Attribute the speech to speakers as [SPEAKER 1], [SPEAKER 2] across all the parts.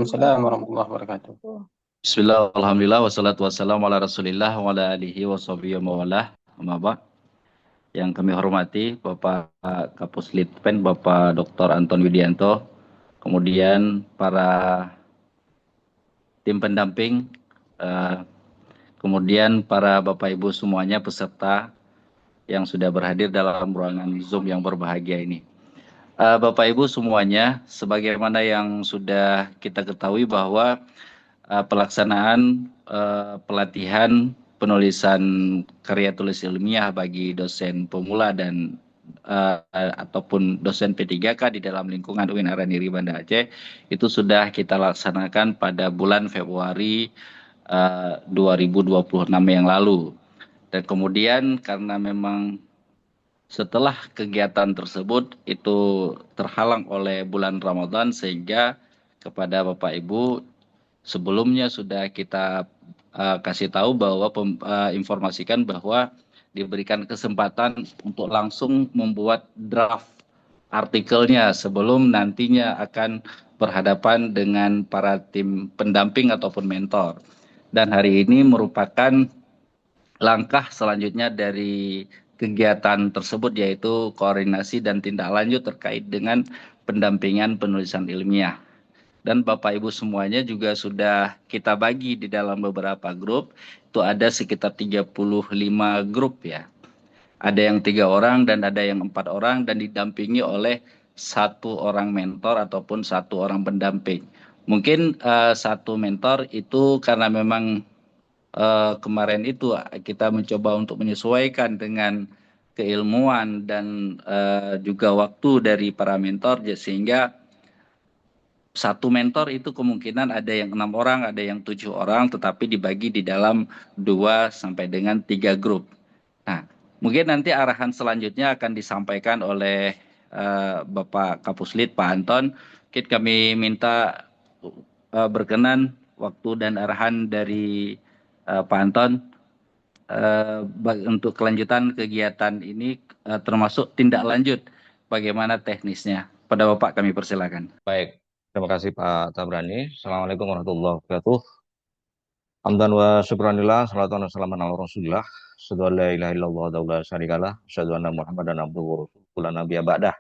[SPEAKER 1] Waalaikumsalam warahmatullahi wabarakatuh.
[SPEAKER 2] Bismillah, alhamdulillah, wassalatu wassalamu ala rasulillah wa ala alihi wa sahbihi wa mawalah. Amma ba'd. Yang kami hormati Bapak Kapus Litpen, Bapak Dr. Anton Widianto, kemudian para tim pendamping, eh, kemudian para Bapak Ibu semuanya peserta yang sudah berhadir dalam ruangan Zoom yang berbahagia ini. Bapak Ibu semuanya, sebagaimana yang sudah kita ketahui bahwa pelaksanaan pelatihan penulisan karya tulis ilmiah bagi dosen pemula dan ataupun dosen P3K di dalam lingkungan UIN Araniri Banda Aceh itu sudah kita laksanakan pada bulan Februari 2026 yang lalu. Dan kemudian karena memang setelah kegiatan tersebut itu terhalang oleh bulan Ramadan sehingga kepada Bapak Ibu sebelumnya sudah kita kasih tahu bahwa informasikan bahwa diberikan kesempatan untuk langsung membuat draft artikelnya sebelum nantinya akan berhadapan dengan para tim pendamping ataupun mentor. Dan hari ini merupakan langkah selanjutnya dari kegiatan tersebut yaitu koordinasi dan tindak lanjut terkait dengan pendampingan penulisan ilmiah. Dan Bapak Ibu semuanya juga sudah kita bagi di dalam beberapa grup, itu ada sekitar 35 grup ya. Ada yang 3 orang dan ada yang 4 orang dan didampingi oleh 1 orang mentor ataupun 1 orang pendamping. Mungkin 1 mentor itu karena memang kemarin itu kita mencoba untuk menyesuaikan dengan keilmuan dan juga waktu dari para mentor sehingga 1 mentor itu kemungkinan ada yang 6 orang, ada yang 7 orang, tetapi dibagi di dalam 2 sampai dengan 3 grup. Nah, mungkin nanti arahan selanjutnya akan disampaikan oleh Bapak Kapuslit, Pak Anton. Mungkin kami minta berkenan waktu dan arahan dari Pak Anton untuk kelanjutan kegiatan ini, termasuk tindak lanjut bagaimana teknisnya. Pada Bapak kami persilakan.
[SPEAKER 3] Baik, terima kasih Pak Tabrani. Assalamualaikum warahmatullahi wabarakatuh. Hamdan wa syukranillah, salatu wa salaman ala rasulillah. Asyhadu an la ilaha illallah wa la syarikalah. Asyhadu anna Muhammadan abduhu wa rasuluhu la nabiyya ba'dah.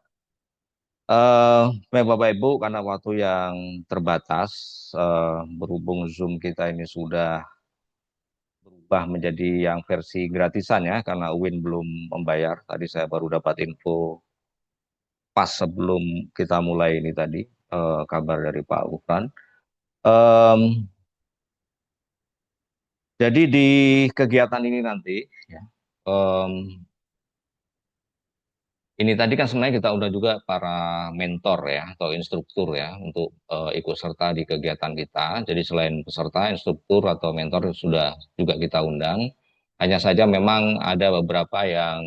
[SPEAKER 3] Baik Bapak Ibu, karena waktu yang terbatas, berhubung Zoom kita ini sudah berubah menjadi yang versi gratisan ya, karena UIN belum membayar. Tadi saya baru dapat info pas sebelum kita mulai ini tadi, kabar dari Pak Gufran. Jadi di kegiatan ini nanti, ya, ini tadi kan sebenarnya kita udah juga para mentor ya atau instruktur ya untuk ikut serta di kegiatan kita. Jadi selain peserta, instruktur atau mentor sudah juga kita undang. Hanya saja memang ada beberapa yang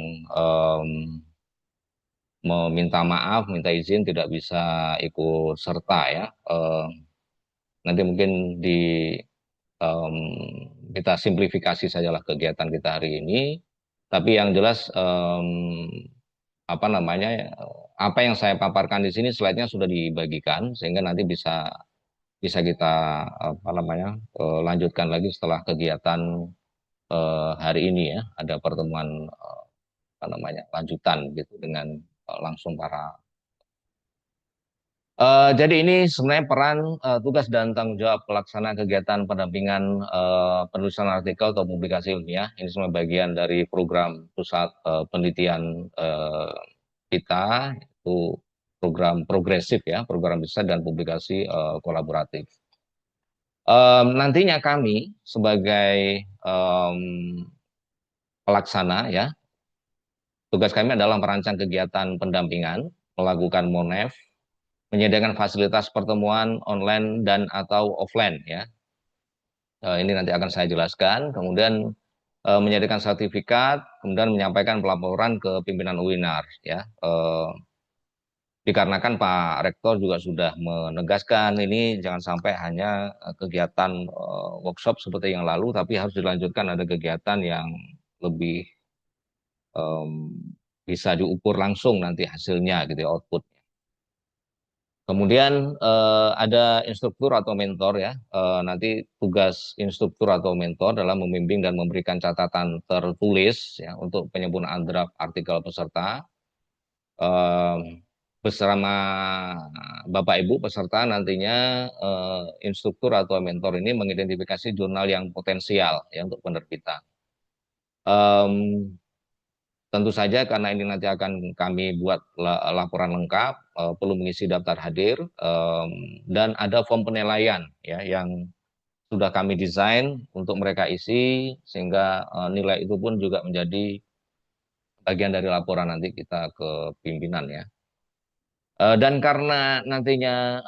[SPEAKER 3] meminta maaf, minta izin tidak bisa ikut serta ya. Nanti mungkin di em, kita simplifikasi sajalah kegiatan kita hari ini. Tapi yang jelas apa namanya apa yang saya paparkan di sini slide-nya sudah dibagikan sehingga nanti bisa bisa kita apa namanya lanjutkan lagi setelah kegiatan hari ini ya. Ada pertemuan apa namanya lanjutan gitu dengan langsung para jadi ini sebenarnya peran, tugas dan tanggung jawab pelaksana kegiatan pendampingan penulisan artikel atau publikasi ilmiah. Ini semua bagian dari program pusat penelitian kita, itu program progresif ya, program riset dan publikasi kolaboratif. Nantinya kami sebagai pelaksana ya, tugas kami adalah merancang kegiatan pendampingan, melakukan monef, menyediakan fasilitas pertemuan online dan atau offline ya. Ini nanti akan saya jelaskan. Kemudian menyediakan sertifikat, kemudian menyampaikan pelaporan ke pimpinan UINAR ya. Dikarenakan Pak Rektor juga sudah menegaskan ini jangan sampai hanya kegiatan workshop seperti yang lalu, tapi harus dilanjutkan ada kegiatan yang lebih bisa diukur langsung nanti hasilnya gitu ya, output. Kemudian ada instruktur atau mentor ya. Nanti tugas instruktur atau mentor adalah membimbing dan memberikan catatan tertulis ya untuk penyempurnaan draft artikel peserta. Bersama Bapak Ibu peserta nantinya instruktur atau mentor ini mengidentifikasi jurnal yang potensial ya untuk penerbitan. Em, Tentu saja karena ini nanti akan kami buat laporan lengkap, perlu mengisi daftar hadir, dan ada form penilaian ya yang sudah kami desain untuk mereka isi sehingga nilai itu pun juga menjadi bagian dari laporan nanti kita ke pimpinan ya. Dan karena nantinya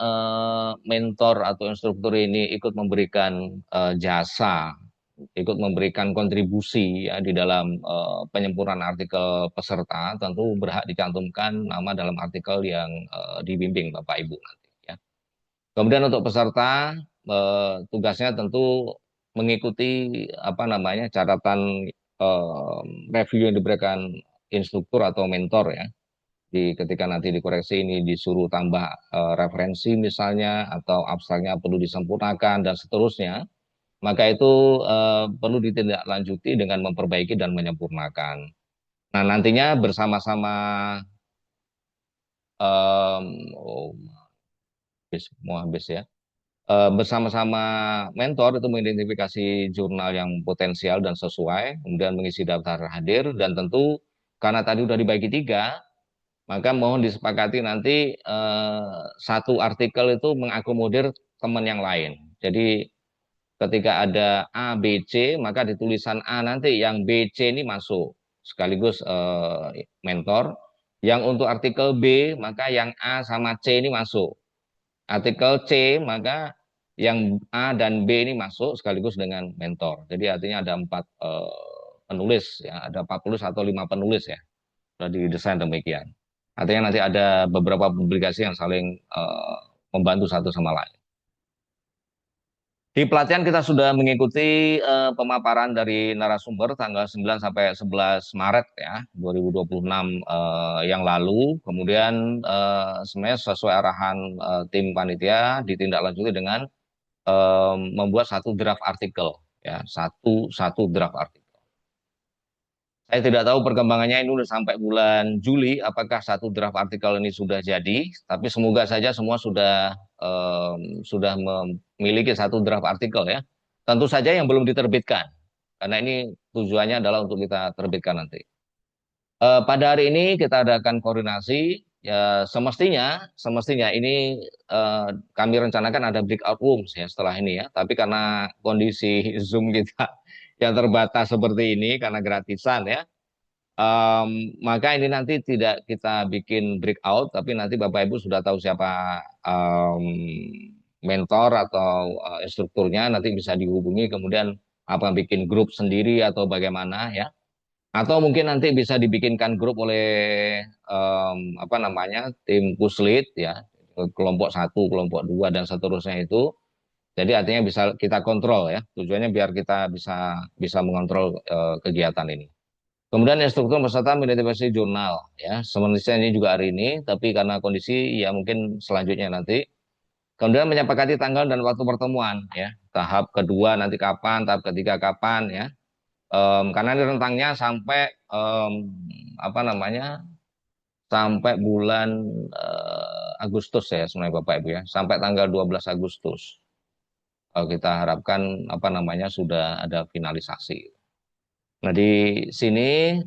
[SPEAKER 3] mentor atau instruktur ini ikut memberikan jasa, ikut memberikan kontribusi ya di dalam penyempurnaan artikel peserta, tentu berhak dicantumkan nama dalam artikel yang dibimbing Bapak Ibu nanti ya. Kemudian untuk peserta tugasnya tentu mengikuti apa namanya catatan review yang diberikan instruktur atau mentor ya ketika nanti dikoreksi ini disuruh tambah referensi misalnya atau abstraknya perlu disempurnakan dan seterusnya, maka itu perlu ditindaklanjuti dengan memperbaiki dan menyempurnakan. Nah, nantinya bersama-sama oh, mau habis ya. Bersama-sama mentor itu mengidentifikasi jurnal yang potensial dan sesuai, kemudian mengisi daftar hadir dan tentu karena tadi udah dibagi tiga, maka mohon disepakati nanti satu artikel itu mengakomodir teman yang lain. Jadi ketika ada A, B, C, maka di tulisan A nanti yang B, C ini masuk sekaligus mentor. Yang untuk artikel B, maka yang A sama C ini masuk. Artikel C, maka yang A dan B ini masuk sekaligus dengan mentor. Jadi artinya ada 4 penulis, ya, ada 4 penulis atau 5 penulis ya. Sudah didesain demikian. Artinya nanti ada beberapa publikasi yang saling membantu satu sama lain. Di pelatihan kita sudah mengikuti pemaparan dari narasumber tanggal 9 sampai 11 Maret ya 2026 yang lalu. Kemudian sebenarnya sesuai arahan tim panitia ditindaklanjuti dengan membuat satu draft artikel ya, satu draft artikel. Saya tidak tahu perkembangannya ini sudah sampai bulan Juli, apakah satu draft artikel ini sudah jadi, tapi semoga saja semua sudah memiliki satu draft artikel ya. Tentu saja yang belum diterbitkan, karena ini tujuannya adalah untuk kita terbitkan nanti. Pada hari ini kita adakan koordinasi, ya semestinya ini kami rencanakan ada breakout rooms ya setelah ini ya, tapi karena kondisi Zoom kita yang terbatas seperti ini karena gratisan ya. Maka ini nanti tidak kita bikin breakout, tapi nanti Bapak Ibu sudah tahu siapa mentor atau instrukturnya, nanti bisa dihubungi, kemudian apa bikin grup sendiri atau bagaimana ya. Atau mungkin nanti bisa dibikinkan grup oleh apa namanya tim puslit ya, kelompok 1, kelompok 2 dan seterusnya itu. Jadi artinya bisa kita kontrol ya. Tujuannya biar kita bisa mengontrol kegiatan ini. Kemudian instruktur peserta mengidentifikasi jurnal ya. Sebenarnya ini juga hari ini, tapi karena kondisi ya mungkin selanjutnya nanti. Kemudian menyepakati tanggal dan waktu pertemuan ya. Tahap kedua nanti kapan, tahap ketiga kapan ya. Karena ini rentangnya sampai apa namanya? Sampai bulan Agustus ya sebenarnya Bapak Ibu ya. Sampai tanggal 12 Agustus. Kita harapkan apa namanya sudah ada finalisasi. Nah di sini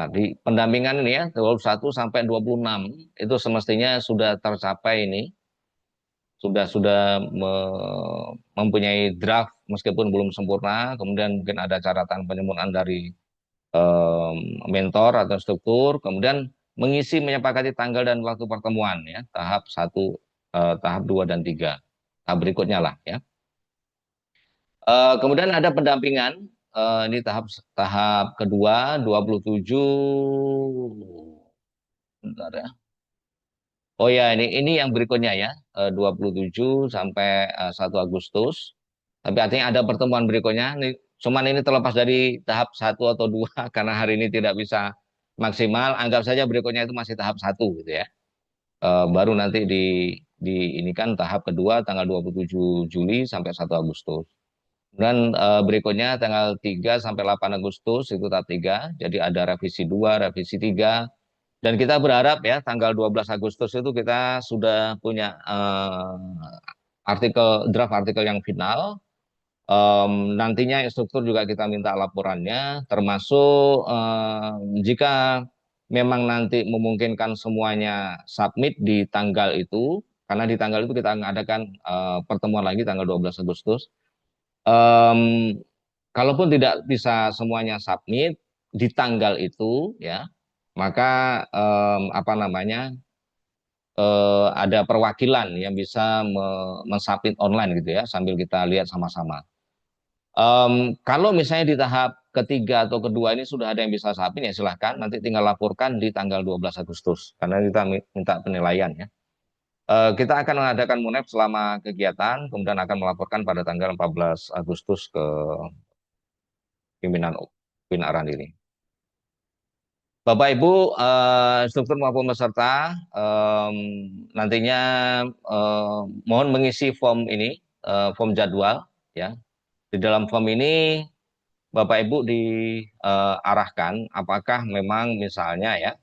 [SPEAKER 3] di pendampingan ini ya 21 sampai 26 itu semestinya sudah tercapai ini. Sudah mempunyai draft meskipun belum sempurna, kemudian mungkin ada catatan penyempurnaan dari mentor atau struktur, kemudian mengisi menyepakati tanggal dan waktu pertemuan ya, tahap 1, tahap 2 dan 3. Tahap berikutnya lah ya. Kemudian ada pendampingan, ini tahap kedua 27, bentar ya. Oh ya, ini yang berikutnya ya, 27 sampai 1 Agustus. Tapi artinya ada pertemuan berikutnya. Cuman ini terlepas dari tahap 1 atau 2 karena hari ini tidak bisa maksimal. Anggap saja berikutnya itu masih tahap 1 gitu ya. baru nanti ini kan tahap kedua tanggal 27 Juli sampai 1 Agustus. Dan berikutnya tanggal 3 sampai 8 Agustus itu tahap 3. Jadi ada revisi 2, revisi 3. Dan kita berharap ya tanggal 12 Agustus itu kita sudah punya draft artikel yang final. Nantinya instruktur juga kita minta laporannya, termasuk jika memang nanti memungkinkan semuanya submit di tanggal itu, karena di tanggal itu kita mengadakan pertemuan lagi tanggal 12 Agustus. Em, Kalaupun tidak bisa semuanya submit di tanggal itu, ya, maka apa namanya ada perwakilan yang bisa mensubmit online gitu ya, sambil kita lihat sama-sama. Kalau misalnya di tahap ketiga atau kedua ini sudah ada yang bisa submit, ya silahkan nanti tinggal laporkan di tanggal 12 Agustus karena kita minta penilaian ya. Kita akan mengadakan MUNEP selama kegiatan, kemudian akan melaporkan pada tanggal 14 Agustus ke pimpinan Pinaran ini. Bapak Ibu, instruktur maupun peserta, nantinya mohon mengisi form ini, form jadwal ya. Di dalam form ini Bapak Ibu diarahkan apakah memang misalnya ya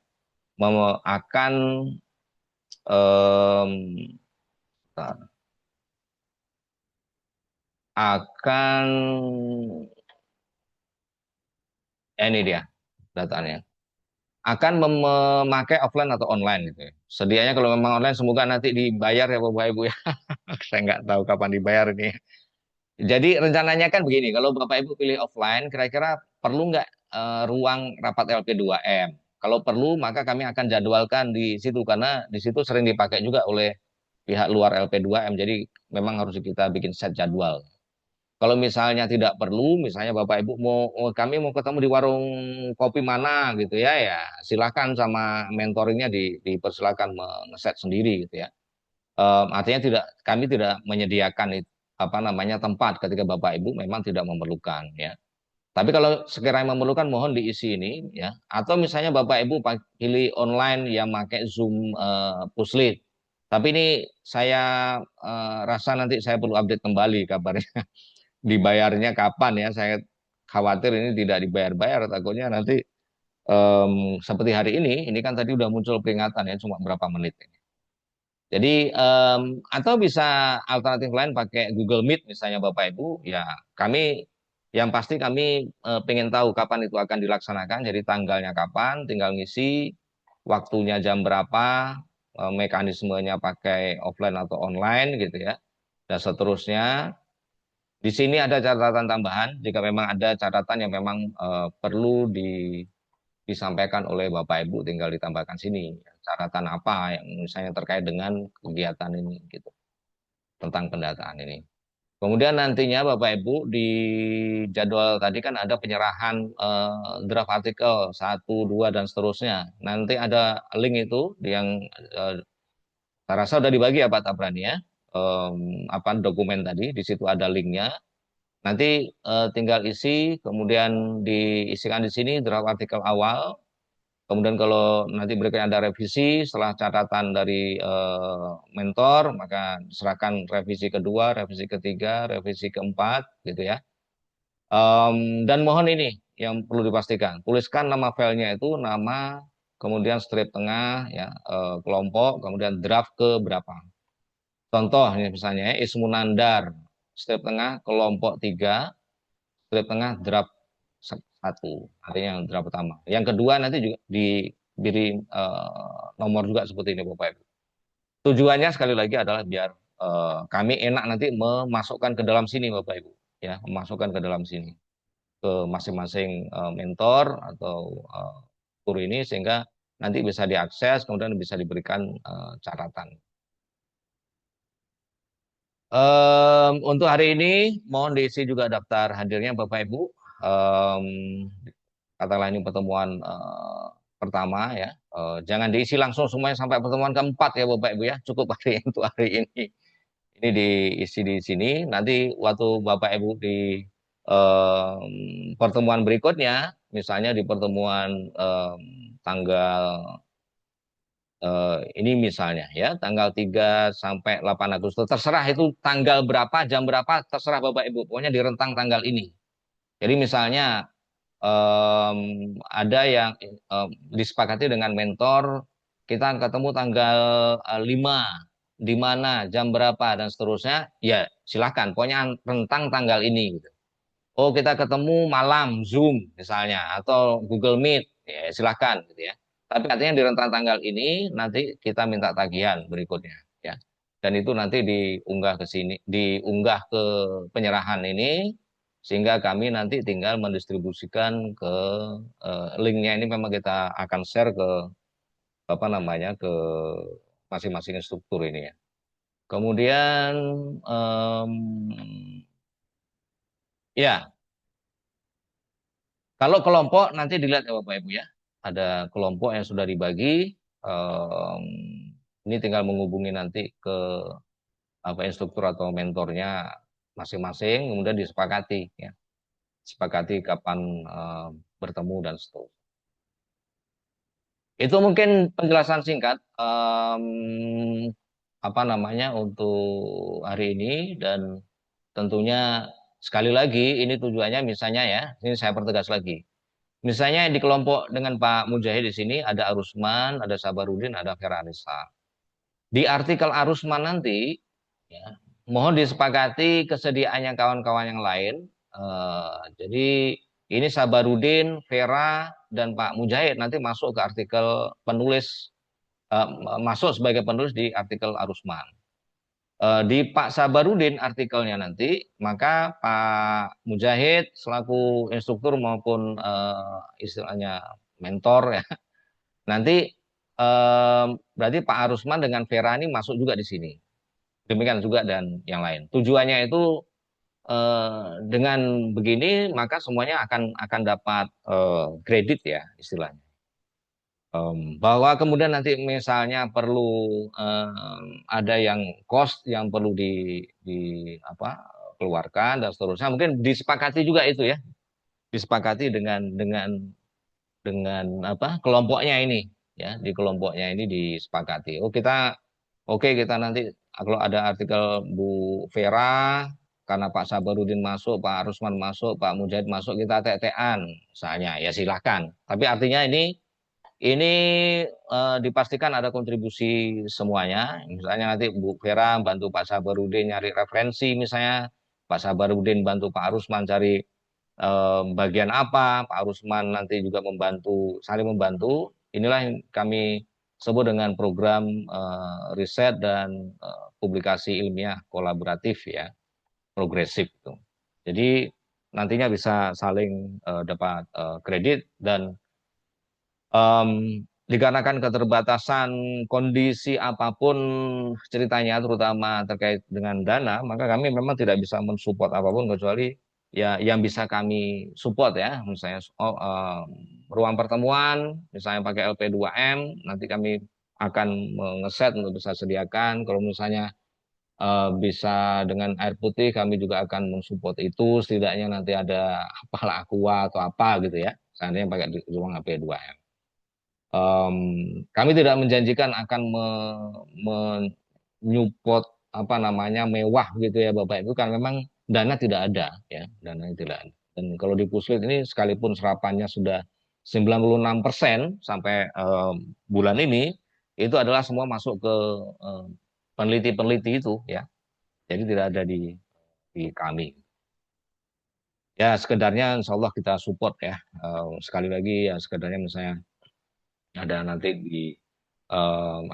[SPEAKER 3] akan em, akan ini dia datanya akan memakai offline atau online gitu ya. Sedianya kalau memang online semoga nanti dibayar ya Bapak Ibu ya. Saya nggak tahu kapan dibayar ini. Jadi rencananya kan begini, kalau Bapak Ibu pilih offline, kira-kira perlu nggak ruang rapat LP2M? Kalau perlu, maka kami akan jadwalkan di situ karena di situ sering dipakai juga oleh pihak luar LP2M. Jadi memang harus kita bikin set jadwal. Kalau misalnya tidak perlu, misalnya Bapak Ibu kami mau ketemu di warung kopi mana gitu ya, ya silakan sama mentoringnya dipersilakan ngeset sendiri gitu ya. Artinya kami tidak menyediakan apa namanya tempat ketika Bapak Ibu memang tidak memerlukan ya. Tapi kalau sekiranya memerlukan mohon diisi ini ya. Atau misalnya Bapak Ibu pilih online yang pakai Zoom Puslit. Tapi ini saya rasa nanti saya perlu update kembali kabarnya. Dibayarnya kapan ya? Saya khawatir ini tidak dibayar-bayar. Takutnya nanti seperti hari ini kan tadi udah muncul peringatan ya cuma berapa menit ini. Jadi atau bisa alternatif lain pakai Google Meet misalnya Bapak Ibu, ya kami yang pasti kami pengen tahu kapan itu akan dilaksanakan, jadi tanggalnya kapan, tinggal ngisi, waktunya jam berapa, mekanismenya pakai offline atau online gitu ya, dan seterusnya. Di sini ada catatan tambahan, jika memang ada catatan yang memang perlu disampaikan oleh Bapak Ibu tinggal ditambahkan sini catatan apa yang misalnya terkait dengan kegiatan ini gitu tentang pendataan ini. Kemudian nantinya Bapak Ibu di jadwal tadi kan ada penyerahan draft artikel 1, 2 dan seterusnya. Nanti ada link itu yang saya rasa sudah dibagi ya Pak Tabrani ya. Apa dokumen tadi di situ ada linknya. Nanti tinggal isi, kemudian diisikan di sini draft artikel awal. Kemudian kalau nanti berikutnya ada revisi setelah catatan dari mentor, maka serahkan revisi kedua, revisi ketiga, revisi keempat, gitu ya. Dan mohon ini yang perlu dipastikan, tuliskan nama filenya itu nama, kemudian strip tengah, ya kelompok, kemudian draft ke berapa. Contoh ini misalnya ya, Ismunandar, strip tengah kelompok 3, strip tengah draft 1, artinya yang draft pertama. Yang kedua nanti juga diberi nomor juga seperti ini Bapak Ibu. Tujuannya sekali lagi adalah biar kami enak nanti memasukkan ke dalam sini Bapak Ibu, ya, memasukkan ke dalam sini ke masing-masing mentor atau guru ini sehingga nanti bisa diakses kemudian bisa diberikan catatan. Untuk hari ini mohon diisi juga daftar hadirnya Bapak Ibu. Um, Katakanlah ini pertemuan pertama ya. Jangan diisi langsung semuanya sampai pertemuan keempat ya Bapak Ibu ya. Cukup hari untuk hari ini. Ini diisi di sini. Nanti waktu Bapak Ibu di pertemuan berikutnya, misalnya di pertemuan tanggal ini misalnya ya tanggal 3 sampai 8 Agustus terserah itu tanggal berapa jam berapa terserah Bapak Ibu pokoknya di rentang tanggal ini. Jadi misalnya ada yang disepakati dengan mentor kita ketemu tanggal 5 di mana jam berapa dan seterusnya ya silakan pokoknya rentang tanggal ini gitu. Oh kita ketemu malam Zoom misalnya atau Google Meet ya silakan gitu ya. Tapi artinya di rentang tanggal ini nanti kita minta tagihan berikutnya ya. Dan itu nanti diunggah ke sini, diunggah ke penyerahan ini sehingga kami nanti tinggal mendistribusikan ke linknya ini memang kita akan share ke apa namanya ke masing-masing struktur ini ya. Kemudian em, ya kalau kelompok nanti dilihat ya Bapak Ibu ya. Ada kelompok yang sudah dibagi. em, ini tinggal menghubungi nanti ke apa instruktur atau mentornya masing-masing, kemudian disepakati ya. Sepakati kapan bertemu dan seterusnya. Itu mungkin penjelasan singkat apa namanya untuk hari ini dan tentunya sekali lagi ini tujuannya misalnya ya, ini saya pertegas lagi. Misalnya di kelompok dengan Pak Mujahid di sini ada Arusman, ada Sabarudin, ada Feranisa. Di artikel Arusman nanti, ya, mohon disepakati kesediaannya kawan-kawan yang lain. Jadi ini Sabarudin, Vera, dan Pak Mujahid nanti masuk ke artikel penulis, masuk sebagai penulis di artikel Arusman. Di Pak Sabarudin artikelnya nanti, maka Pak Mujahid selaku instruktur maupun istilahnya mentor ya, nanti berarti Pak Arusman dengan Vera ini masuk juga di sini. Demikian juga dan yang lain. Tujuannya itu dengan begini maka semuanya akan dapat kredit ya istilahnya. Bahwa kemudian nanti misalnya perlu ada yang cost yang perlu di apa keluarkan dan seterusnya mungkin disepakati juga itu ya disepakati dengan apa kelompoknya ini ya di kelompoknya ini disepakati oh kita oke kita nanti kalau ada artikel Bu Vera karena Pak Sabarudin masuk Pak Rusman masuk Pak Mujahid masuk kita tek-tekan misalnya ya silahkan tapi artinya ini dipastikan ada kontribusi semuanya. Misalnya nanti Bu Vera bantu Pak Sabarudin nyari referensi misalnya. Pak Sabarudin bantu Pak Arusman cari bagian apa. Pak Arusman nanti juga membantu, saling membantu. Inilah yang kami sebut dengan program riset dan publikasi ilmiah kolaboratif ya, progresif. Gitu. Jadi nantinya bisa saling dapat kredit dan dikarenakan keterbatasan kondisi apapun ceritanya, terutama terkait dengan dana, maka kami memang tidak bisa mensupport apapun kecuali ya yang bisa kami support ya, misalnya ruang pertemuan, misalnya pakai LP2M, nanti kami akan mengeset untuk bisa sediakan. Kalau misalnya bisa dengan air putih, kami juga akan mensupport itu. Setidaknya nanti ada apalah aqua atau apa gitu ya, seandainya pakai di ruang LP2M. Kami tidak menjanjikan akan menyupport apa namanya mewah gitu ya Bapak Ibu kan memang dana tidak ada ya dana tidak ada dan kalau di Puslit ini sekalipun serapannya sudah 96% sampai bulan ini itu adalah semua masuk ke peneliti-peneliti itu ya jadi tidak ada di kami ya sekedarnya Insya Allah kita support ya sekali lagi ya sekedarnya misalnya ada nanti di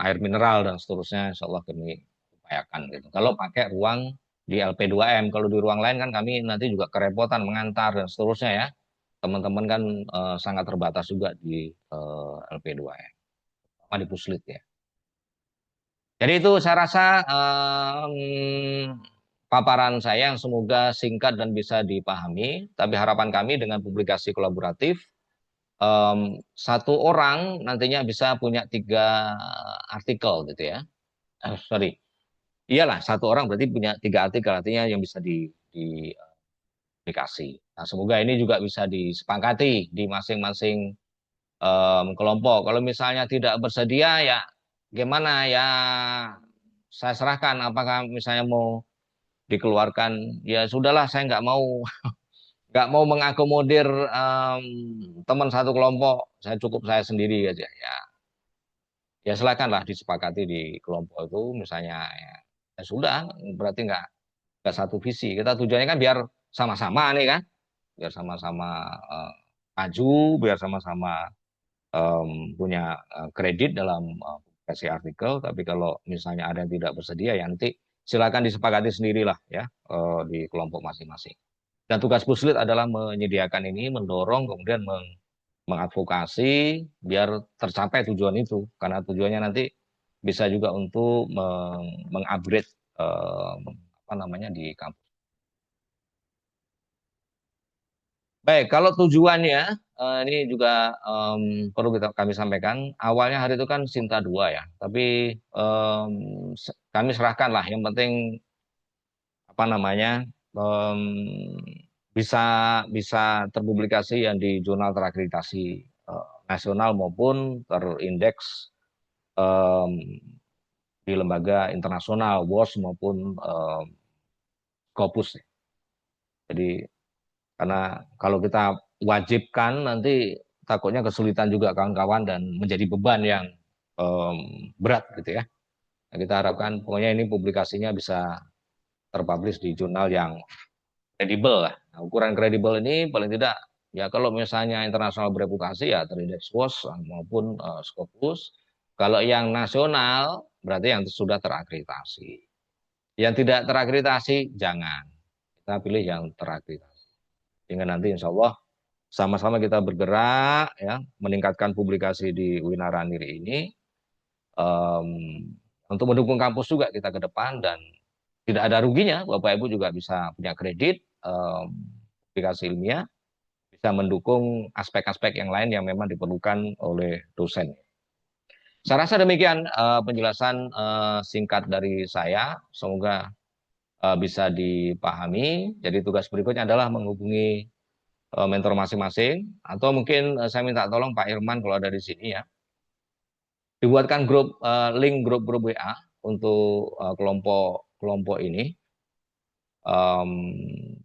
[SPEAKER 3] air mineral dan seterusnya, insya Allah kami upayakan gitu. Kalau pakai ruang di LP2M, kalau di ruang lain kan kami nanti juga kerepotan mengantar dan seterusnya ya. Teman-teman kan sangat terbatas juga di LP2M, sama di Puslit ya. Jadi itu saya rasa paparan saya yang semoga singkat dan bisa dipahami. Tapi harapan kami dengan publikasi kolaboratif satu orang nantinya bisa punya 3 artikel gitu ya. Sorry, iyalah satu orang berarti punya 3 artikel artinya yang bisa dipublikasi. Nah semoga ini juga bisa disepakati di masing-masing kelompok. Kalau misalnya tidak bersedia ya gimana ya, saya serahkan apakah misalnya mau dikeluarkan, ya sudahlah, saya nggak mau mengakomodir teman satu kelompok, saya cukup saya sendiri aja ya. Ya silakanlah disepakati di kelompok itu misalnya, ya, ya sudah, berarti nggak satu visi. Kita tujuannya kan biar sama-sama nih kan, biar sama-sama eh, maju, biar sama-sama punya kredit dalam publikasi artikel. Tapi kalau misalnya ada yang tidak bersedia, ya nanti silakan disepakati sendirilah ya, di kelompok masing-masing. Dan tugas Puslit adalah menyediakan ini, mendorong, kemudian mengadvokasi biar tercapai tujuan itu. Karena tujuannya nanti bisa juga untuk mengupgrade apa namanya di kampus. Baik, kalau tujuannya ini juga perlu kami sampaikan. Awalnya hari itu kan Sinta 2 ya, tapi kami serahkan lah. Yang penting apa namanya, em, bisa bisa terpublikasi yang di jurnal terakreditasi nasional maupun terindeks em, di lembaga internasional, WOS maupun Scopus. Jadi karena kalau kita wajibkan nanti takutnya kesulitan juga kawan-kawan dan menjadi beban yang berat gitu ya. Nah, kita harapkan pokoknya ini publikasinya bisa terpublish di jurnal yang kredibel lah. Nah, ukuran kredibel ini paling tidak ya kalau misalnya internasional bereputasi ya terindeks WOS maupun Scopus. Kalau yang nasional berarti yang sudah terakreditasi. Yang tidak terakreditasi jangan. Kita pilih yang terakreditasi. Sehingga nanti insya Allah sama-sama kita bergerak ya meningkatkan publikasi di Winaraniri ini um, untuk mendukung kampus juga kita ke depan, dan tidak ada ruginya Bapak Ibu juga bisa punya kredit publikasi ilmiah, bisa mendukung aspek-aspek yang lain yang memang diperlukan oleh dosen. Saya rasa demikian penjelasan singkat dari saya. Semoga bisa dipahami. Jadi tugas berikutnya adalah menghubungi mentor masing-masing, atau mungkin saya minta tolong Pak Irman kalau ada di sini ya, dibuatkan link grup-grup WA untuk kelompok ini. um,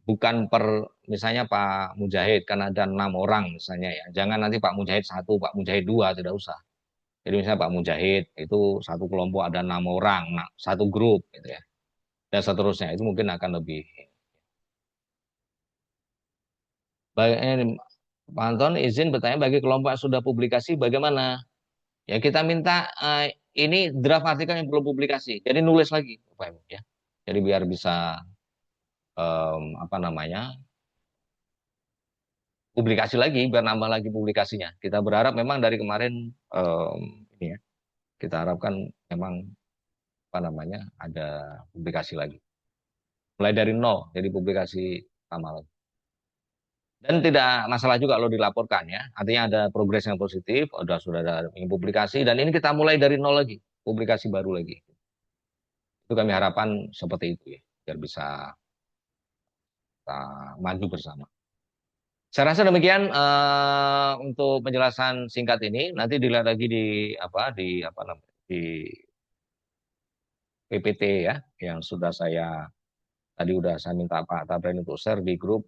[SPEAKER 3] Bukan per misalnya Pak Mujahid kan ada 6 orang misalnya ya, jangan nanti Pak Mujahid 1, Pak Mujahid 2, tidak usah. Jadi misalnya Pak Mujahid itu satu kelompok ada 6 orang, nah, satu grup gitu ya, dan seterusnya, itu mungkin akan lebih baik. Pak Anton izin bertanya, bagi kelompok yang sudah publikasi bagaimana? Ya kita minta ini draft artikel yang belum publikasi, jadi nulis lagi Bapak Ibu ya, jadi biar bisa apa namanya, publikasi lagi, biar nambah lagi publikasinya. Kita berharap memang dari kemarin ini ya, kita harapkan memang apa namanya ada publikasi lagi. Mulai dari nol, jadi publikasi sama lagi. Dan tidak masalah juga kalau dilaporkan ya. Artinya ada progres yang positif, sudah ada publikasi, dan ini kita mulai dari nol lagi, publikasi baru lagi. Itu kami harapan seperti itu ya, biar bisa kita maju bersama. Saya rasa demikian untuk penjelasan singkat ini. Nanti dilihat lagi di apa namanya di PPT ya, yang sudah saya minta Pak Tabren untuk share di grup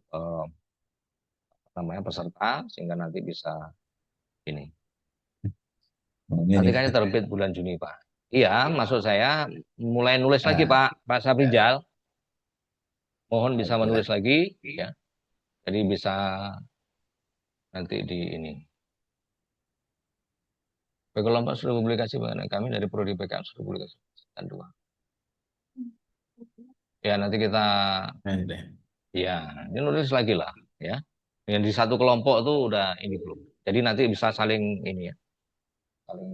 [SPEAKER 3] namanya peserta, sehingga nanti bisa ini. Nanti kan terbit bulan Juni Pak. Iya, maksud saya mulai nulis lagi Pak Saprijal. Mohon bisa menulis lagi ya. Jadi bisa nanti di ini. Kelompok sudah publikasi mengenai kami dari Prodi PKM sudah publikasi dan 2. Ya nanti kita ya ini nulis lagi lah ya. Yang di satu kelompok tuh udah ini belum. Jadi nanti bisa saling ini ya, saling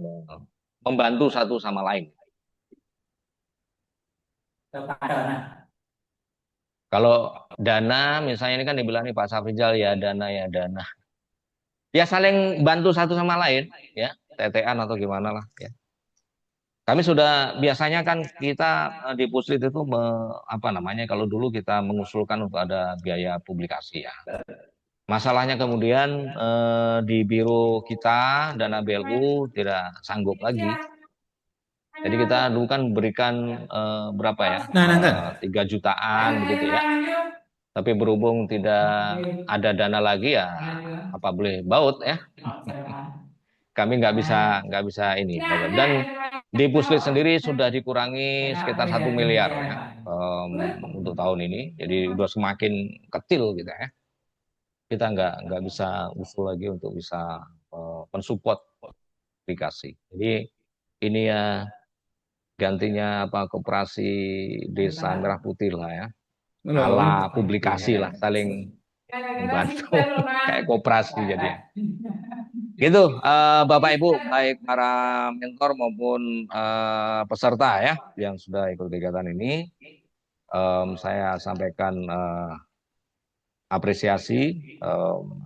[SPEAKER 3] membantu satu sama lain. Kalau dana misalnya ini kan dibilang nih Pak Safrizal ya dana ya dana. Ya saling bantu satu sama lain ya, TTA atau gimana lah ya. Kami sudah biasanya kan kita di Puslit itu apa namanya, kalau dulu kita mengusulkan untuk ada biaya publikasi ya. Masalahnya kemudian di biro kita dana BLU tidak sanggup lagi. Jadi kita dulu kan berikan berapa ya,
[SPEAKER 1] Nah, nah, nah.
[SPEAKER 3] 3 jutaan begitu ya. Tapi berhubung tidak ada dana lagi ya, apa boleh baut ya. Kami nggak bisa ini Bapak. Dan di Puslit sendiri sudah dikurangi sekitar 1 miliar ya untuk tahun ini. Jadi udah semakin kecil gitu ya. Kita nggak bisa usul lagi untuk bisa mensupport aplikasi. Jadi ini ya gantinya apa koperasi desa Merah Putih lah ya. Ala publikasi lah, saling membantu kayak koperasi jadinya. Gitu, Bapak Ibu, baik para mentor maupun peserta ya yang sudah ikut kegiatan ini, saya sampaikan apresiasi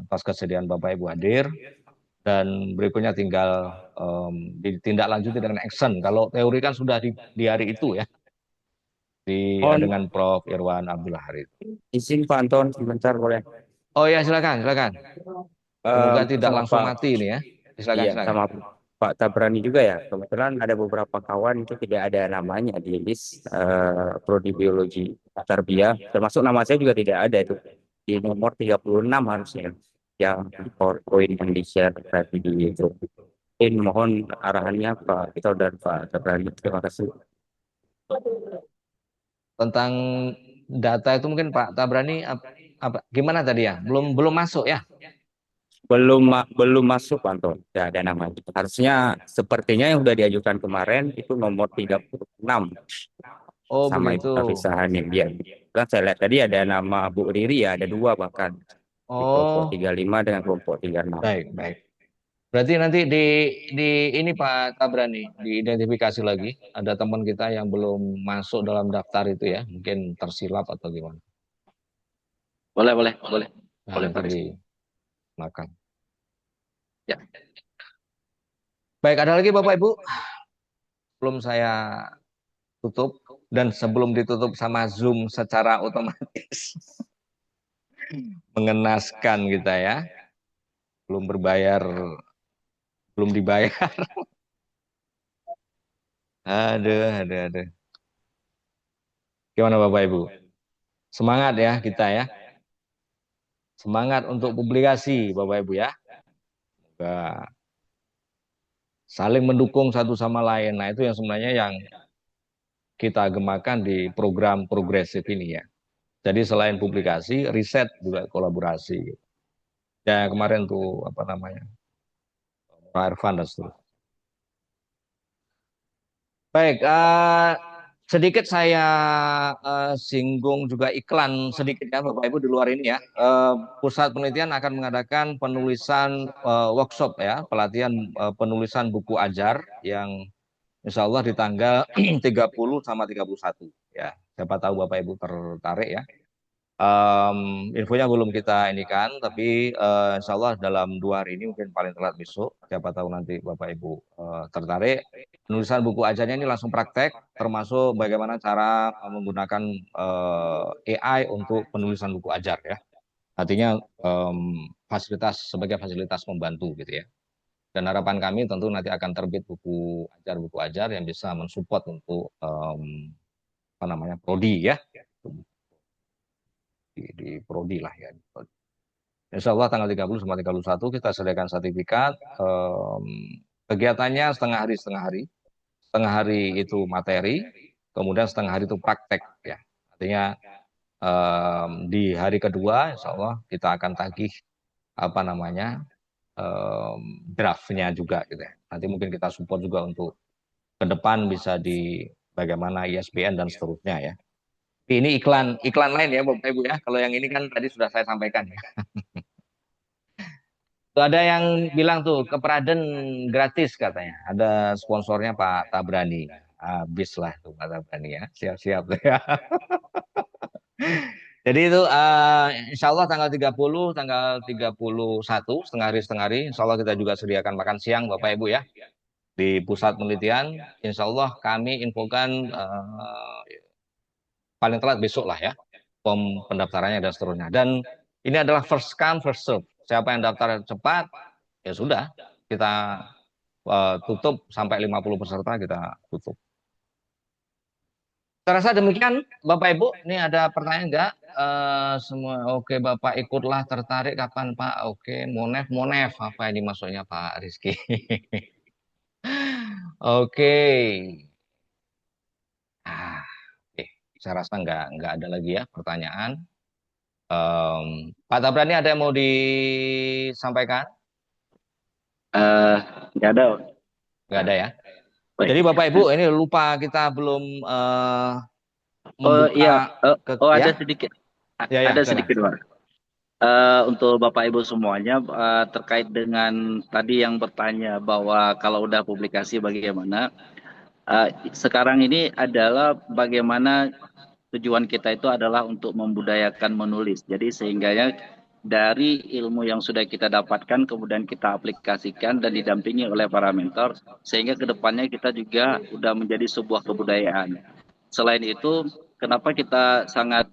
[SPEAKER 3] atas kesediaan Bapak Ibu hadir dan berikutnya tinggal ditindaklanjuti dengan action. Kalau teori kan sudah di hari itu ya,
[SPEAKER 4] Mohon
[SPEAKER 3] dengan Prof. Irwan Abdullah Harith.
[SPEAKER 4] izin Pak Anton sebentar boleh.
[SPEAKER 3] Oh ya silakan, silakan. Semoga tidak
[SPEAKER 4] Sama
[SPEAKER 3] langsung
[SPEAKER 4] Pak,
[SPEAKER 3] mati ini ya. Silakan,
[SPEAKER 4] iya
[SPEAKER 3] silakan.
[SPEAKER 4] sama Pak Tabrani juga ya. Kebetulan ada beberapa kawan itu tidak ada namanya di list prodi biologi tarbiyah. Termasuk nama saya juga tidak ada itu di nomor 36 harusnya yang PowerPoint yang di-share tadi itu. Mohon arahannya Pak Kita dan Pak Tabrani. Terima kasih.
[SPEAKER 3] Tentang data itu mungkin Pak Tabrani gimana tadi ya? Belum belum masuk ya?
[SPEAKER 4] Belum masuk Pak Anton. Tidak ada namanya. Harusnya sepertinya yang sudah diajukan kemarin itu nomor 36
[SPEAKER 3] Oh
[SPEAKER 4] sama
[SPEAKER 3] begitu.
[SPEAKER 4] Ibu Nafisa Hanim dia. Kan saya lihat tadi ada nama Bu Riri ya, ada dua bahkan di kelompok
[SPEAKER 3] Oh
[SPEAKER 4] 35 dengan kelompok 36.
[SPEAKER 3] baik baik. Berarti nanti di ini Pak Tabrani diidentifikasi lagi. Ada teman kita yang belum masuk dalam daftar itu ya, mungkin tersilap atau gimana.
[SPEAKER 2] Boleh, boleh, boleh.
[SPEAKER 3] Nah
[SPEAKER 2] Boleh,
[SPEAKER 3] nanti
[SPEAKER 2] Pak Rizky.
[SPEAKER 3] dimakan.
[SPEAKER 2] Ya.
[SPEAKER 3] Baik, ada lagi Bapak Ibu? Belum saya tutup dan sebelum ditutup sama Zoom secara otomatis mengenaskan kita ya, belum berbayar, belum dibayar. Aduh, aduh, aduh. Gimana Bapak Ibu? Semangat ya kita ya. Semangat untuk publikasi Bapak Ibu ya. Semoga saling mendukung satu sama lain. Nah itu yang sebenarnya yang kita gemakan di program progresif ini ya. Jadi selain publikasi, riset juga kolaborasi. Ya kemarin tuh apa namanya, Pak Irfan dan seterusnya. Baik, sedikit saya singgung juga iklan sedikit ya Bapak Ibu di luar ini ya. Pusat penelitian akan mengadakan penulisan workshop ya, pelatihan penulisan buku ajar yang insya Allah di tanggal 30 sama 31 ya. Siapa tahu Bapak Ibu tertarik ya. Infonya belum kita ini kan, tapi insya Allah dalam 2 hari ini mungkin paling telat besok. Siapa tahu nanti Bapak Ibu tertarik. Penulisan buku ajarnya ini langsung praktek, termasuk bagaimana cara menggunakan AI untuk penulisan buku ajar ya. Artinya fasilitas sebagai fasilitas membantu gitu ya. Dan harapan kami tentu nanti akan terbit buku ajar yang bisa mensupport untuk apa namanya prodi ya di prodi lah ya. Insya Allah tanggal 30 sampai 31 kita sediakan sertifikat. Kegiatannya setengah hari setengah hari. Setengah hari itu materi, kemudian setengah hari itu praktek ya. Artinya di hari kedua Insya Allah kita akan tagih apa namanya draftnya juga gitu ya. Nanti mungkin kita support juga untuk ke depan bisa di bagaimana ISBN dan seterusnya ya. Ini iklan iklan lain ya Bapak Ibu ya. Kalau yang ini kan tadi sudah saya sampaikan ya. Tuh ada yang bilang tuh ke Praden gratis katanya. Ada sponsornya Pak Tabrani. Habis lah tuh Pak Tabrani ya. Siap-siap ya. Jadi itu insya Allah tanggal 31 setengah hari insya Allah kita juga sediakan makan siang Bapak Ibu ya. Di pusat penelitian insya Allah kami infokan paling telat besok lah ya. Form pendaftarannya dan seterusnya. Dan ini adalah first come first serve. Siapa yang daftar cepat ya sudah kita tutup sampai 50 peserta kita tutup. Saya rasa demikian, Bapak Ibu. Ini ada pertanyaan enggak? Semua oke, Bapak ikutlah, tertarik kapan Pak? Oke, Monef apa ini maksudnya Pak Rizky? Oke. Oke, saya rasa nggak ada lagi ya pertanyaan. Pak Tabrani ada yang mau disampaikan?
[SPEAKER 2] Eh, nggak ada.
[SPEAKER 3] Nggak ada ya.
[SPEAKER 2] Baik.
[SPEAKER 3] Jadi Bapak Ibu ini lupa kita belum
[SPEAKER 2] Oh iya,
[SPEAKER 3] membuka
[SPEAKER 2] ada
[SPEAKER 3] ya.
[SPEAKER 2] sedikit,
[SPEAKER 3] Ya,
[SPEAKER 2] ada
[SPEAKER 3] silakan.
[SPEAKER 2] sedikit Pak. Untuk Bapak Ibu semuanya terkait dengan tadi yang bertanya bahwa kalau udah publikasi bagaimana. Sekarang ini adalah bagaimana tujuan kita itu adalah untuk membudayakan menulis. Jadi sehingga dari ilmu yang sudah kita dapatkan kemudian kita aplikasikan dan didampingi oleh para mentor sehingga kedepannya kita juga sudah menjadi sebuah kebudayaan. Selain itu, kenapa kita sangat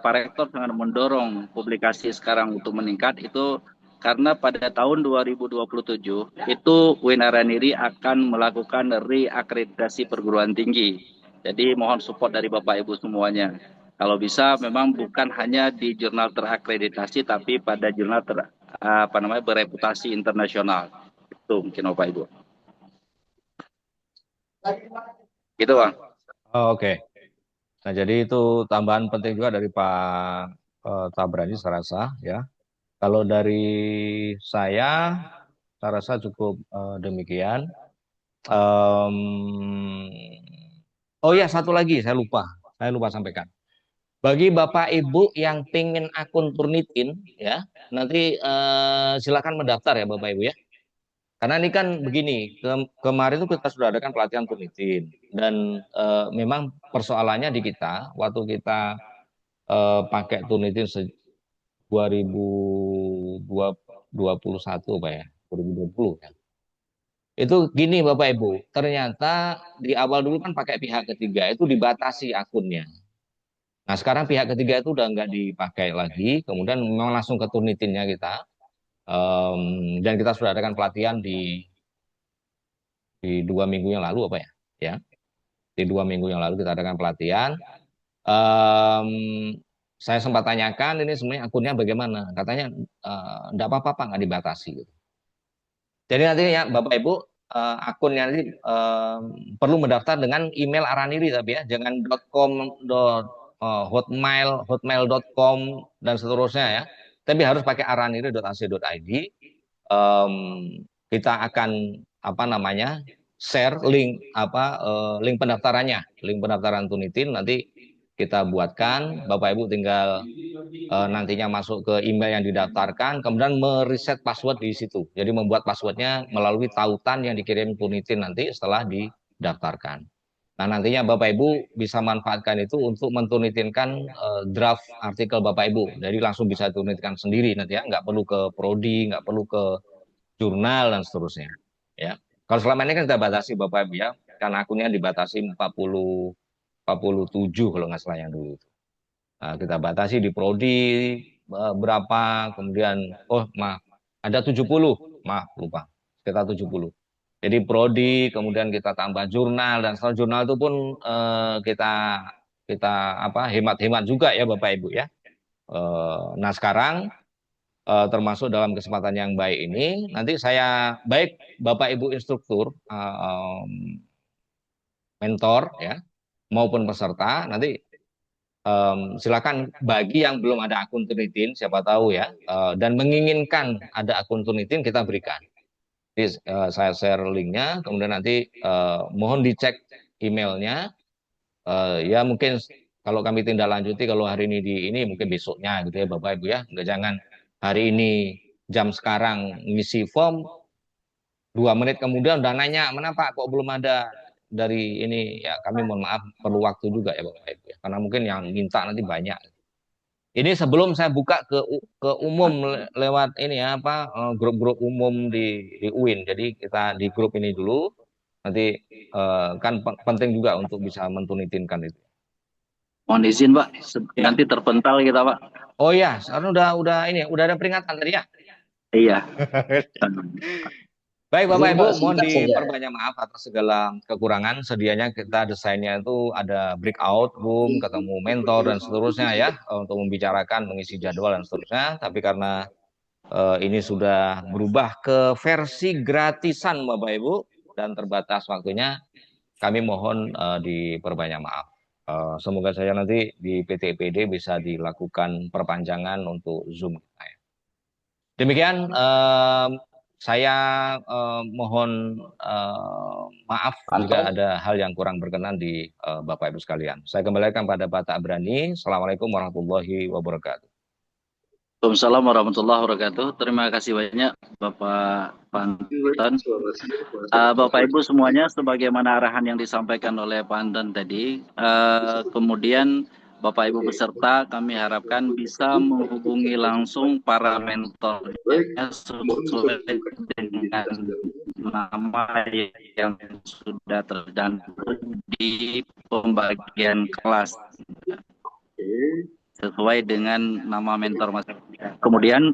[SPEAKER 2] Pak Rektor sangat mendorong publikasi sekarang untuk meningkat itu karena pada tahun 2027 itu UIN Araniri akan melakukan reakreditasi perguruan tinggi. Jadi mohon support dari Bapak Ibu semuanya. Kalau bisa memang bukan hanya di jurnal terakreditasi tapi pada jurnal bereputasi internasional. Itu mungkin Bapak Ibu. Gitu Bang.
[SPEAKER 3] Oke. Nah, jadi itu tambahan penting juga dari Pak Tabrani saya rasa ya. Kalau dari saya rasa cukup demikian. Oh ya, satu lagi saya lupa sampaikan. Bagi Bapak Ibu yang pingin akun Turnitin ya, nanti silakan mendaftar ya Bapak Ibu ya. Karena ini kan begini, kemarin itu kita sudah adakan pelatihan Turnitin dan memang persoalannya di kita waktu kita pakai Turnitin 2021 Pak ya, 2020 ya. Itu gini Bapak Ibu, ternyata di awal dulu kan pakai pihak ketiga itu dibatasi akunnya. Nah sekarang pihak ketiga itu udah nggak dipakai lagi, kemudian memang langsung ke Turnitinnya kita. Dan kita sudah adakan pelatihan di 2 minggu yang lalu apa ya? Ya, di 2 minggu yang lalu kita adakan pelatihan. Um, saya sempat tanyakan ini sebenarnya akunnya bagaimana? Katanya enggak apa-apa Pak, nggak dibatasi. Jadi nanti ya Bapak Ibu akunnya nanti perlu mendaftar dengan email Araniri tapi ya, jangan .com, hotmail.com dan seterusnya ya. Tapi harus pakai araniri.ac.id. Kita akan share link pendaftaran Turnitin nanti kita buatkan. Bapak Ibu tinggal nantinya masuk ke email yang didaftarkan, kemudian mereset password di situ. Jadi membuat passwordnya melalui tautan yang dikirim Turnitin nanti setelah didaftarkan. Nah nantinya Bapak Ibu bisa manfaatkan itu untuk mentunitinkan draft artikel Bapak Ibu. Jadi langsung bisa tunitinkan sendiri nanti ya, nggak perlu ke prodi, nggak perlu ke jurnal dan seterusnya. Ya, kalau selama ini kan kita batasi Bapak Ibu ya, karena akunnya dibatasi 47 kalau nggak salah yang dulu. Nah, kita batasi di prodi berapa, kemudian ada 70, maaf lupa, sekitar 70. Jadi prodi, kemudian kita tambah jurnal dan setelah jurnal itu pun kita hemat-hemat juga ya Bapak Ibu ya. Nah sekarang termasuk dalam kesempatan yang baik ini, nanti saya baik Bapak Ibu instruktur, mentor ya, maupun peserta nanti silakan bagi yang belum ada akun Turnitin, siapa tahu ya, dan menginginkan ada akun Turnitin kita berikan. Jadi saya share linknya, kemudian nanti mohon dicek emailnya. Ya mungkin kalau kami tindak lanjuti kalau hari ini mungkin besoknya gitu ya Bapak Ibu ya. Nggak, jangan hari ini jam sekarang ngisi form 2 menit kemudian udah nanya mana Pak kok belum ada dari ini ya, kami mohon maaf perlu waktu juga ya Bapak Ibu ya. Karena mungkin yang minta nanti banyak. Ini sebelum saya buka ke umum lewat ini ya grup-grup umum di UIN. Jadi kita di grup ini dulu. Nanti kan penting juga untuk bisa mentunitinkan itu.
[SPEAKER 2] Mohon izin Pak, nanti terpental kita Pak.
[SPEAKER 3] Oh iya, sekarang udah ini udah ada peringatan tadi ya?
[SPEAKER 2] Iya.
[SPEAKER 3] Baik Bapak
[SPEAKER 1] Izin
[SPEAKER 3] Ibu,
[SPEAKER 1] Pak,
[SPEAKER 3] mohon
[SPEAKER 1] singkat saja.
[SPEAKER 3] diperbanyak maaf atas segala kekurangan. Sedianya kita desainnya itu ada breakout room, ketemu mentor dan seterusnya ya, untuk membicarakan, mengisi jadwal dan seterusnya. Tapi karena ini sudah berubah ke versi gratisan Bapak Ibu dan terbatas waktunya, kami mohon diperbanyak maaf. Semoga saja nanti di PTPD bisa dilakukan perpanjangan untuk Zoom kita ya. Demikian saya mohon maaf
[SPEAKER 1] Pak
[SPEAKER 3] jika
[SPEAKER 1] Anton.
[SPEAKER 3] ada hal yang kurang berkenan di Bapak Ibu sekalian. Saya kembalikan pada Pak Tabrani. Assalamualaikum warahmatullahi wabarakatuh.
[SPEAKER 2] Waalaikumsalam warahmatullahi wabarakatuh. Terima kasih banyak Bapak Panton. Bapak Ibu semuanya, sebagaimana arahan yang disampaikan oleh Pak Anton tadi, kemudian Bapak Ibu peserta kami harapkan bisa menghubungi langsung para mentornya sesuai dengan nama yang sudah tercantum di pembagian kelas sesuai dengan nama mentor mas. Kemudian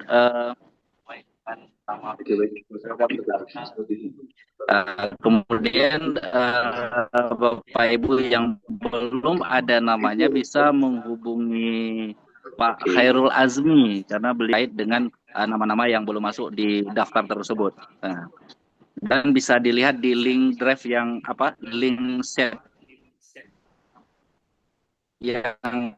[SPEAKER 2] Bapak Ibu yang belum ada namanya bisa menghubungi Pak Khairul Azmi karena beliau kait dengan nama-nama yang belum masuk di daftar tersebut. Dan bisa dilihat di link drive yang link share yang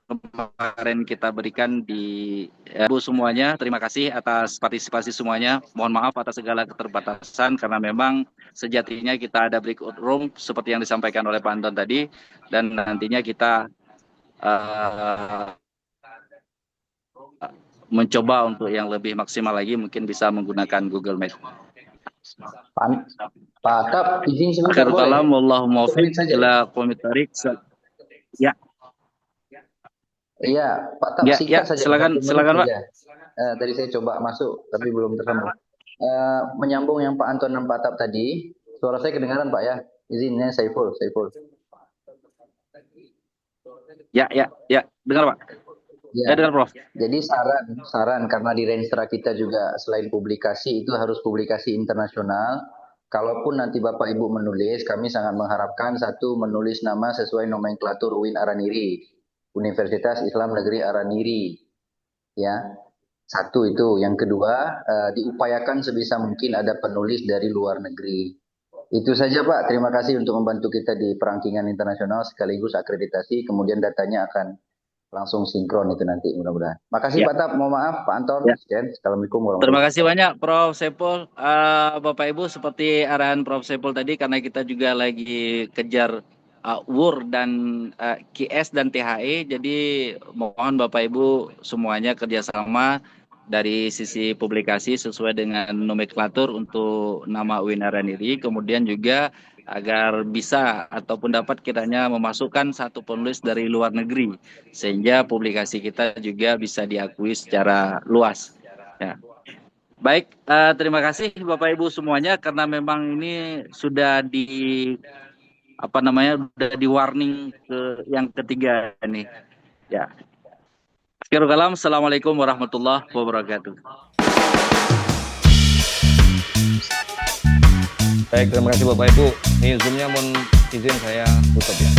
[SPEAKER 2] kemarin kita berikan di Ibu semuanya. Terima kasih atas partisipasi semuanya. Mohon maaf atas segala keterbatasan karena memang sejatinya kita ada breakout room seperti yang disampaikan oleh Pak Anton tadi, dan nantinya kita mencoba untuk yang lebih maksimal lagi mungkin bisa menggunakan Google Meet.
[SPEAKER 1] Pak Tab, izin sebentar
[SPEAKER 2] Akhirul
[SPEAKER 1] boleh?
[SPEAKER 2] kalam, wallahu muwaffiq ila aqwamit thoriq. Ya.
[SPEAKER 1] Iya, Pak Tab, singkat saja.
[SPEAKER 2] Silakan Pak.
[SPEAKER 1] Tadi saya coba masuk, tapi belum tersambung. Menyambung yang Pak Anton dan Pak Tab tadi, suara saya kedengaran Pak ya? Izinnya Saiful.
[SPEAKER 2] Ya, dengar Pak.
[SPEAKER 1] Ya,
[SPEAKER 2] dengar Prof.
[SPEAKER 1] Jadi saran karena di Renstra kita juga selain publikasi itu harus publikasi internasional. Kalaupun nanti Bapak Ibu menulis, kami sangat mengharapkan satu menulis nama sesuai nomenklatur UIN Araniri, Universitas Islam Negeri Araniri. Ya. Satu itu. Yang kedua, diupayakan sebisa mungkin ada penulis dari luar negeri. Itu saja Pak. Terima kasih untuk membantu kita di perangkingan internasional sekaligus akreditasi. Kemudian datanya akan langsung sinkron itu nanti mudah-mudahan. Makasih Pak Tab. Mohon maaf Pak Anton. Sekian. Assalamualaikum warahmatullahi wabarakatuh.
[SPEAKER 2] Terima kasih banyak Prof. Sepul. Bapak Ibu seperti arahan Prof. Sepul tadi, karena kita juga lagi kejar WUR dan QS dan THE, jadi mohon Bapak Ibu semuanya kerjasama dari sisi publikasi sesuai dengan nomenklatur untuk nama UIN Araniri, kemudian juga agar bisa ataupun dapat kiranya memasukkan satu penulis dari luar negeri sehingga publikasi kita juga bisa diakui secara luas. Ya. Baik, terima kasih Bapak Ibu semuanya, karena memang ini sudah sudah di warning ke yang ketiga ini. Ya. Akhirul kalam, assalamualaikum warahmatullahi wabarakatuh.
[SPEAKER 3] Baik, terima kasih Bapak Ibu. Ini Zoom-nya mohon izin saya tutup ya.